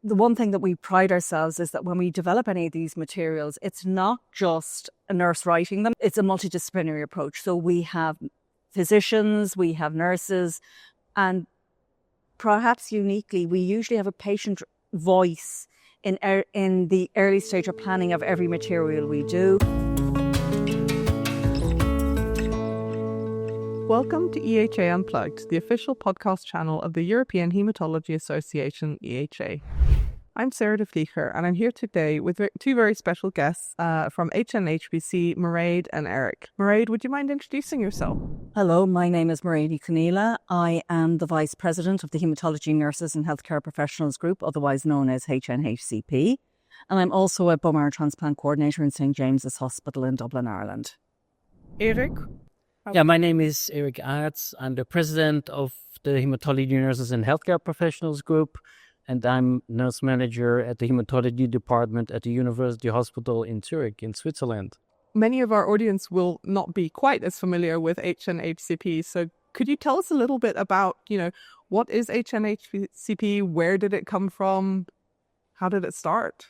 the one thing that we pride ourselves is that when we develop any of these materials, it's not just a nurse writing them, it's a multidisciplinary approach. So we have physicians, we have nurses, and perhaps uniquely, we usually have a patient voice in the early stage of planning of every material we do. Welcome to EHA Unplugged, the official podcast channel of the European Hematology Association, EHA. I'm Sarah de Vlieger, and I'm here today with two very special guests from HNHCP, Mairéad and Erik. Mairéad, would you mind introducing yourself? Hello, my name is Mairéad. I am the Vice-President of the Hematology Nurses and Healthcare Professionals Group, otherwise known as HNHCP. And I'm also a bone marrow transplant coordinator in St. James's Hospital in Dublin, Ireland. Erik? Yeah, my name is Erik Aerts. I'm the president of the Hematology Nurses and Healthcare Professionals Group, and I'm nurse manager at the Hematology department at the University Hospital in Zurich in Switzerland. Many of our audience will not be quite as familiar with HNHCP, so could you tell us a little bit about, what is HNHCP? Where did it come from? How did it start?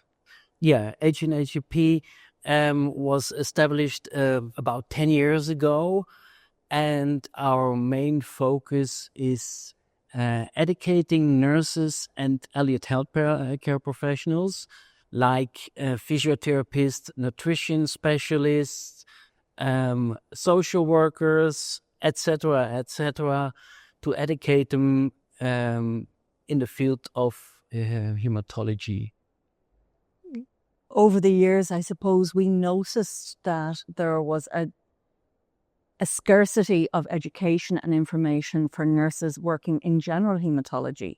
Yeah, HNHCP was established about 10 years ago. And our main focus is educating nurses and allied healthcare professionals like physiotherapists, nutrition specialists, social workers, etc., to educate them in the field of hematology. Over the years, I suppose we noticed that there was a scarcity of education and information for nurses working in general hematology.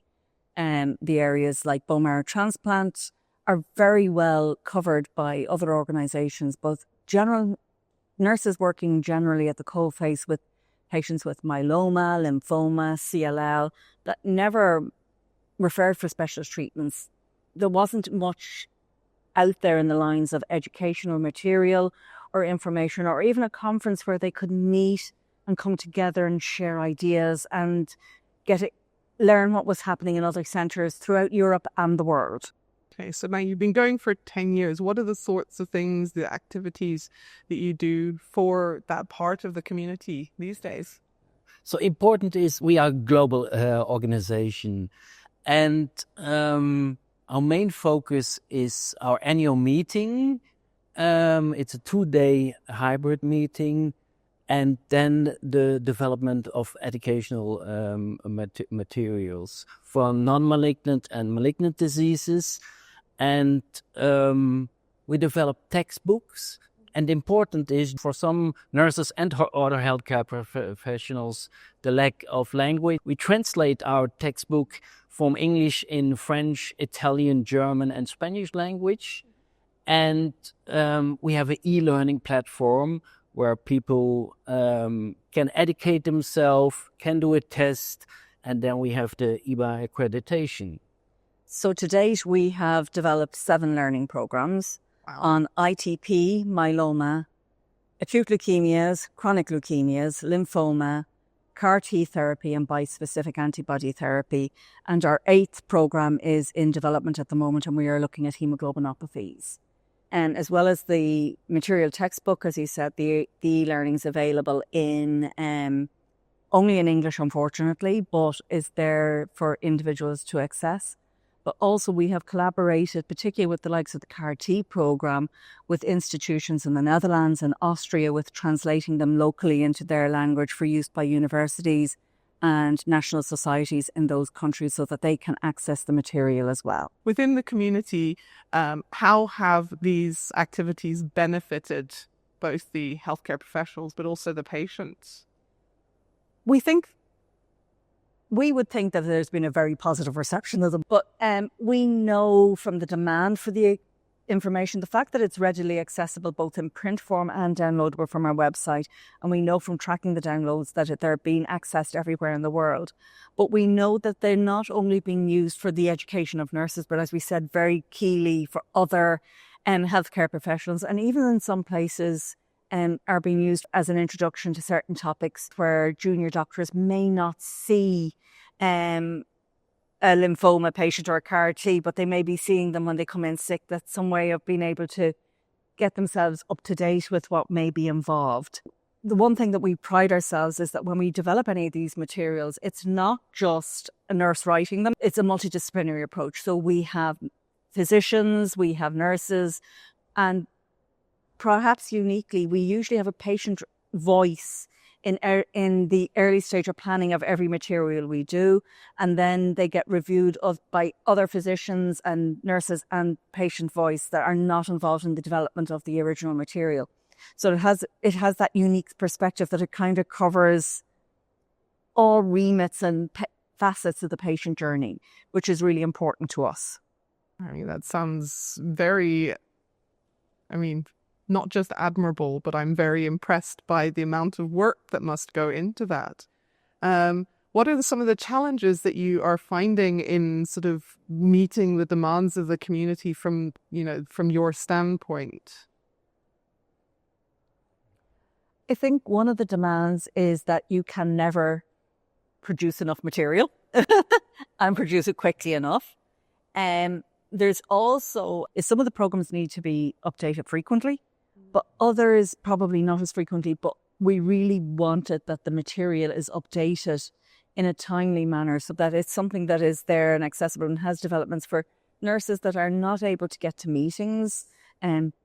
The areas like bone marrow transplant are very well covered by other organisations, both general nurses working generally at the coalface with patients with myeloma, lymphoma, CLL, that never referred for specialist treatments. There wasn't much out there in the lines of educational material or information, or even a conference where they could meet and come together and share ideas and learn what was happening in other centres throughout Europe and the world. Okay, so now you've been going for 10 years. What are the sorts of things, the activities that you do for that part of the community these days? So important is we are a global organization, and our main focus is our annual meeting. It's a 2-day hybrid meeting, and then the development of educational materials for non-malignant and malignant diseases. And we develop textbooks. And important is for some nurses and other healthcare professionals, the lack of language. We translate our textbook from English in French, Italian, German, and Spanish language. And we have an e-learning platform where people can educate themselves, can do a test, and then we have the EBA accreditation. So to date, we have developed 7 learning programs on ITP, myeloma, acute leukemias, chronic leukemias, lymphoma, CAR-T therapy and bispecific antibody therapy. And our 8th program is in development at the moment, and we are looking at hemoglobinopathies. And as well as the material textbook, as you said, the e-learning is available in only in English, unfortunately, but is there for individuals to access. But also we have collaborated, particularly with the likes of the CAR-T program, with institutions in the Netherlands and Austria, with translating them locally into their language for use by universities and national societies in those countries so that they can access the material as well. Within the community, how have these activities benefited both the healthcare professionals but also the patients? We would think that there's been a very positive reception of them, but we know from the demand for the information, the fact that it's readily accessible both in print form and downloadable from our website, and we know from tracking the downloads that they're being accessed everywhere in the world. But we know that they're not only being used for the education of nurses, but as we said, very keenly for other healthcare professionals, and even in some places are being used as an introduction to certain topics where junior doctors may not see a lymphoma patient or a CAR-T, but they may be seeing them when they come in sick. That's some way of being able to get themselves up to date with what may be involved. The one thing that we pride ourselves is that when we develop any of these materials, it's not just a nurse writing them, it's a multidisciplinary approach. So we have physicians, we have nurses, and perhaps uniquely, we usually have a patient voice in the early stage of planning of every material we do, and then they get reviewed by other physicians and nurses and patient voice that are not involved in the development of the original material. So it has that unique perspective that it kind of covers all remits and facets of the patient journey, which is really important to us. I mean, that sounds very, not just admirable, but I'm very impressed by the amount of work that must go into that. What are some of the challenges that you are finding in sort of meeting the demands of the community from your standpoint? I think one of the demands is that you can never produce enough material and produce it quickly enough. There's also, some of the programs need to be updated frequently, but others probably not as frequently, but we really want it that the material is updated in a timely manner so that it's something that is there and accessible and has developments for nurses that are not able to get to meetings,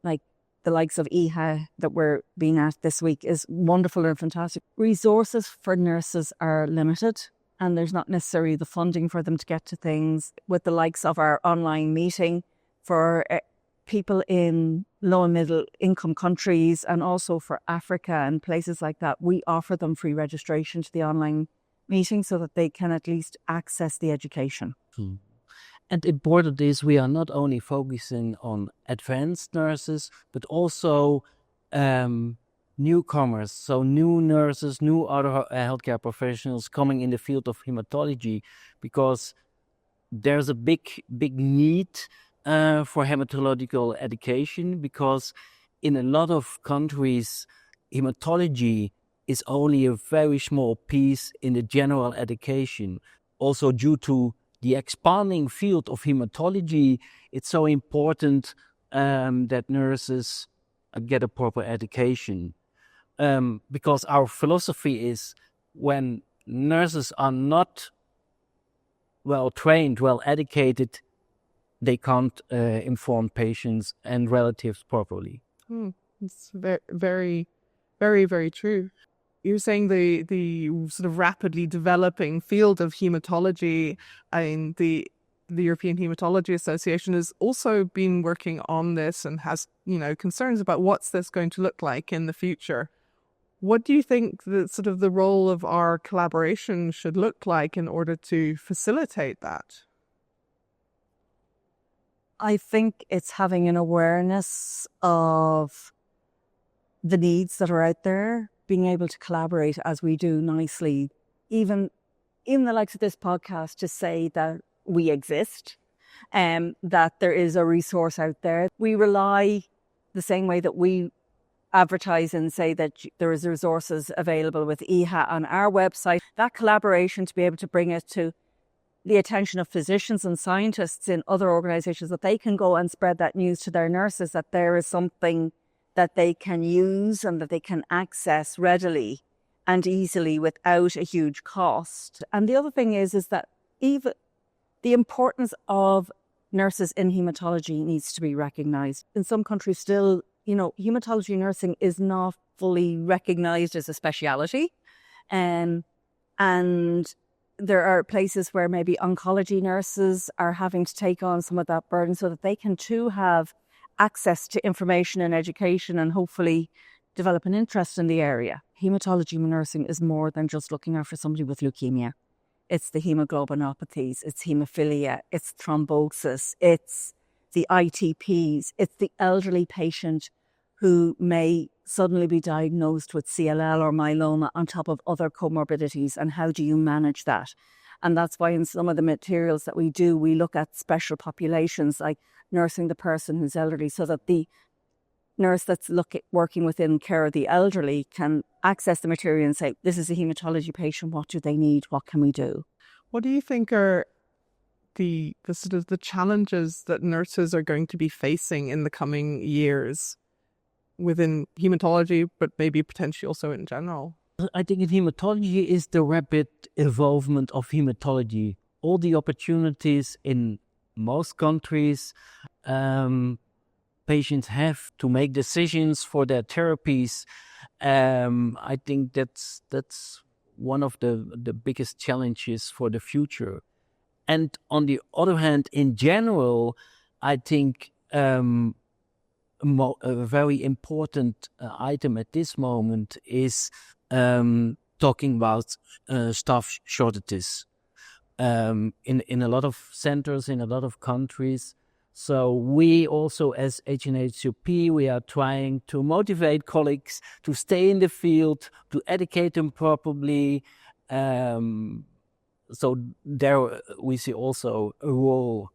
like the likes of EHA that we're being at this week is wonderful and fantastic. Resources for nurses are limited and there's not necessarily the funding for them to get to things. With the likes of our online meeting for people in low and middle income countries and also for Africa and places like that, we offer them free registration to the online meeting so that they can at least access the education. And important is we are not only focusing on advanced nurses, but also newcomers. So new nurses, new other healthcare professionals coming in the field of hematology, because there's a big need for hematological education, because in a lot of countries, hematology is only a very small piece in the general education. Also due to the expanding field of hematology, it's so important that nurses get a proper education. Because our philosophy is when nurses are not well trained, well educated, they can't inform patients and relatives properly. It's very, very, very true. You're saying the sort of rapidly developing field of hematology, and the European Hematology Association has also been working on this and has, concerns about what's this going to look like in the future. What do you think that sort of the role of our collaboration should look like in order to facilitate that? I think it's having an awareness of the needs that are out there, being able to collaborate as we do nicely, even in the likes of this podcast, to say that we exist, that there is a resource out there. We rely the same way that we advertise and say that there is resources available with EHA on our website. That collaboration to be able to bring it to the attention of physicians and scientists in other organisations, that they can go and spread that news to their nurses, that there is something that they can use and that they can access readily and easily without a huge cost. And the other thing is that even the importance of nurses in haematology needs to be recognised. In some countries still, haematology nursing is not fully recognised as a speciality. And there are places where maybe oncology nurses are having to take on some of that burden so that they can too have access to information and education and hopefully develop an interest in the area. Hematology nursing is more than just looking after somebody with leukemia. It's the hemoglobinopathies, it's haemophilia, it's thrombosis, it's the ITPs, it's the elderly patient who may suddenly be diagnosed with CLL or myeloma on top of other comorbidities, and how do you manage that? And that's why in some of the materials that we do, we look at special populations like nursing the person who's elderly, so that the nurse that's working within care of the elderly can access the material and say, this is a haematology patient, what do they need, what can we do? What do you think are the sort of the challenges that nurses are going to be facing in the coming years within hematology, but maybe potentially also in general? I think in hematology is the rapid evolvement of hematology. All the opportunities in most countries, patients have to make decisions for their therapies. I think that's one of the biggest challenges for the future. And on the other hand, in general, I think a very important item at this moment is talking about staff shortages in a lot of centers, in a lot of countries. So we also, as HNHCP, we are trying to motivate colleagues to stay in the field, to educate them properly. So there we see also a role,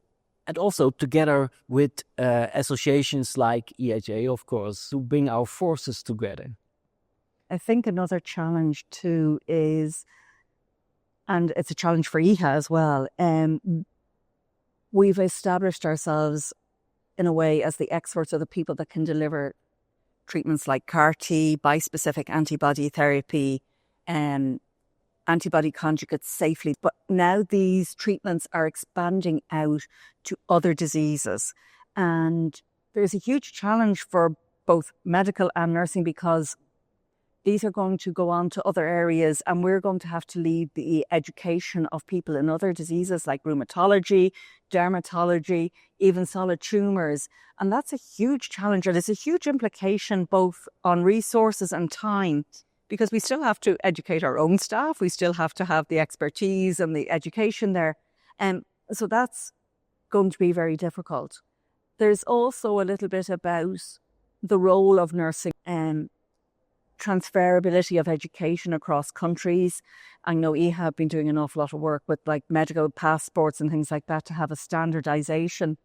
and also together with associations like EHA, of course, to bring our forces together. I think another challenge too is, and it's a challenge for EHA as well, we've established ourselves in a way as the experts or the people that can deliver treatments like CAR-T, bispecific antibody therapy, antibody conjugates safely. But now these treatments are expanding out to other diseases. And there's a huge challenge for both medical and nursing, because these are going to go on to other areas, and we're going to have to lead the education of people in other diseases like rheumatology, dermatology, even solid tumours. And that's a huge challenge, and it's a huge implication both on resources and time, because we still have to educate our own staff. We still have to have the expertise and the education there. So that's going to be very difficult. There's also a little bit about the role of nursing and transferability of education across countries. I know EHA have been doing an awful lot of work with like medical passports and things like that to have a standardization.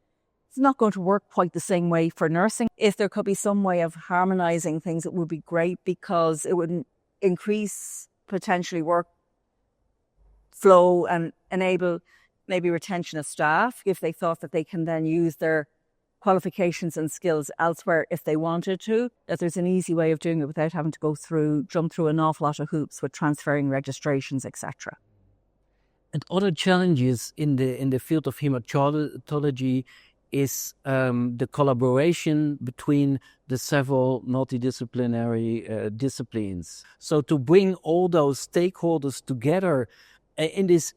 It's not going to work quite the same way for nursing. If there could be some way of harmonizing things, it would be great, because it would increase potentially work flow and enable maybe retention of staff if they thought that they can then use their qualifications and skills elsewhere if they wanted to, that there's an easy way of doing it without having to jump through an awful lot of hoops with transferring registrations, etc. And other challenges in the field of hematology is the collaboration between the several multidisciplinary disciplines. So to bring all those stakeholders together in this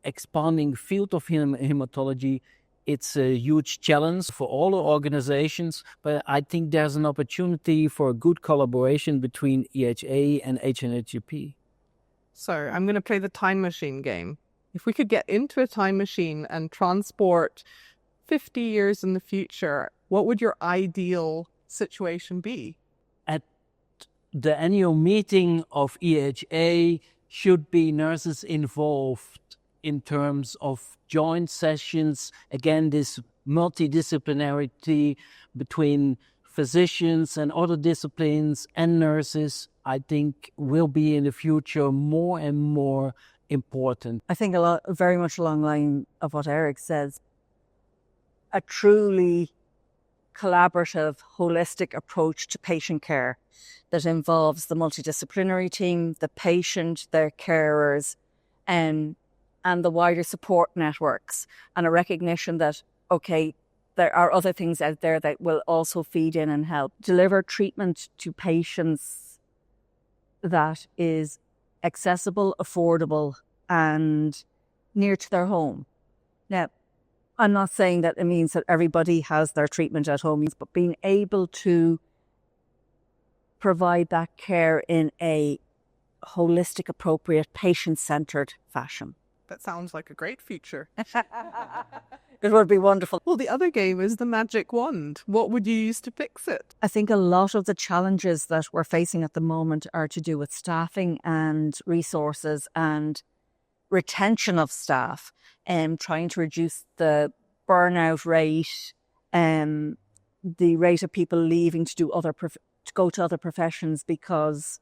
expanding field of hematology, it's a huge challenge for all organizations, but I think there's an opportunity for a good collaboration between EHA and HNHCP. So I'm going to play the time machine game. If we could get into a time machine and transport 50 years in the future, what would your ideal situation be? At the annual meeting of EHA should be nurses involved in terms of joint sessions. Again, this multidisciplinarity between physicians and other disciplines and nurses, I think will be in the future more and more important. I think very much along the line of what Erik says, a truly collaborative, holistic approach to patient care that involves the multidisciplinary team, the patient, their carers, and the wider support networks, and a recognition that, okay, there are other things out there that will also feed in and help deliver treatment to patients that is accessible, affordable, and near to their home. Now, I'm not saying that it means that everybody has their treatment at home, but being able to provide that care in a holistic, appropriate, patient-centered fashion. That sounds like a great future. It would be wonderful. Well, the other game is the magic wand. What would you use to fix it? I think a lot of the challenges that we're facing at the moment are to do with staffing and resources and retention of staff, and trying to reduce the burnout rate, the rate of people leaving to go to other professions because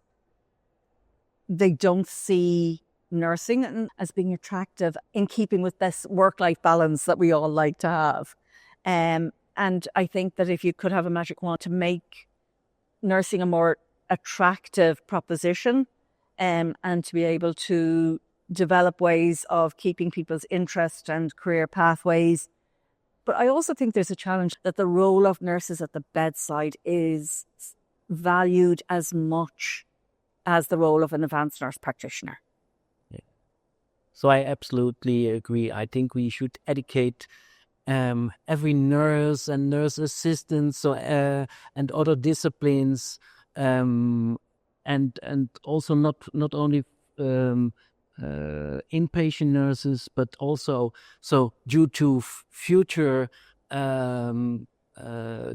they don't see nursing and as being attractive in keeping with this work-life balance that we all like to have. And I think that if you could have a magic wand to make nursing a more attractive proposition, and to be able to develop ways of keeping people's interest and career pathways. But I also think there's a challenge that the role of nurses at the bedside is valued as much as the role of an advanced nurse practitioner. Yeah. So I absolutely agree. I think we should educate every nurse and nurse assistant, and other disciplines, and also not only inpatient nurses, but also due to future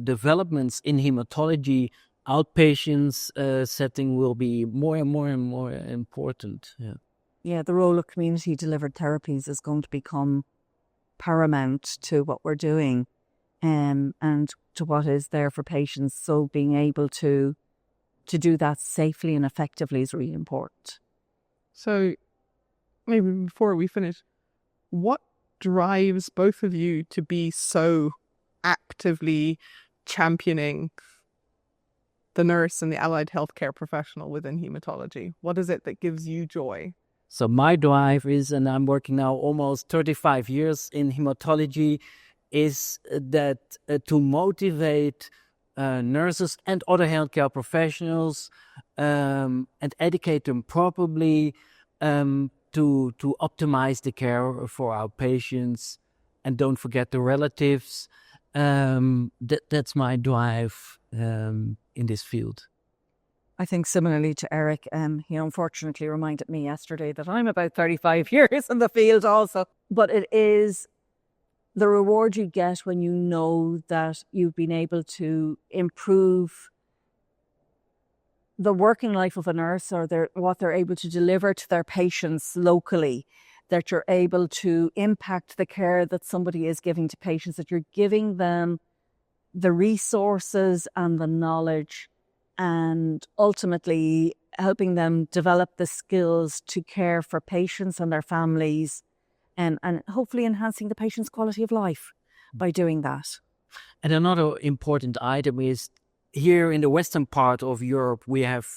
developments in hematology, outpatients setting will be more and more and more important. Yeah, the role of community delivered therapies is going to become paramount to what we're doing, and to what is there for patients. So being able to do that safely and effectively is really important. So maybe before we finish, what drives both of you to be so actively championing the nurse and the allied healthcare professional within hematology? What is it that gives you joy? So my drive is, and I'm working now almost 35 years in hematology, is that to motivate nurses and other healthcare professionals and educate them properly to optimize the care for our patients, and don't forget the relatives. That's my drive in this field. I think similarly to Erik, he unfortunately reminded me yesterday that I'm about 35 years in the field also. But it is the reward you get when you know that you've been able to improve the working life of a nurse, or what they're able to deliver to their patients locally, that you're able to impact the care that somebody is giving to patients, that you're giving them the resources and the knowledge, and ultimately helping them develop the skills to care for patients and their families, and hopefully enhancing the patient's quality of life by doing that. And another important item is, here in the western part of Europe, we have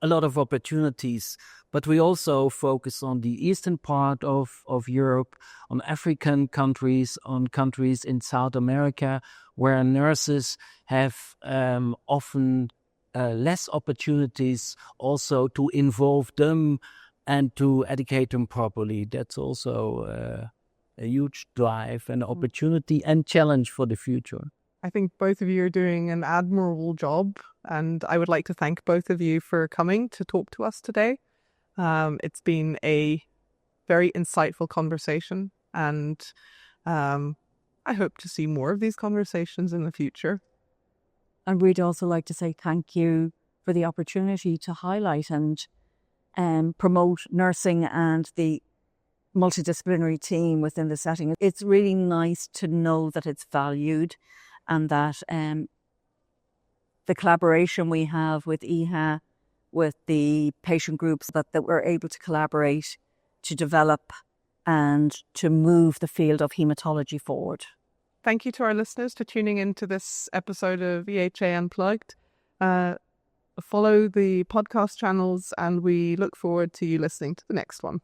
a lot of opportunities, but we also focus on the eastern part of Europe, on African countries, on countries in South America, where nurses have often less opportunities also to involve them and to educate them properly. That's also a huge drive and opportunity and challenge for the future. I think both of you are doing an admirable job, and I would like to thank both of you for coming to talk to us today. It's been a very insightful conversation, and I hope to see more of these conversations in the future. And we'd also like to say thank you for the opportunity to highlight and promote nursing and the multidisciplinary team within the setting. It's really nice to know that it's valued, and that the collaboration we have with EHA, with the patient groups, that we're able to collaborate to develop and to move the field of hematology forward. Thank you to our listeners for tuning into this episode of EHA Unplugged. Follow the podcast channels, and we look forward to you listening to the next one.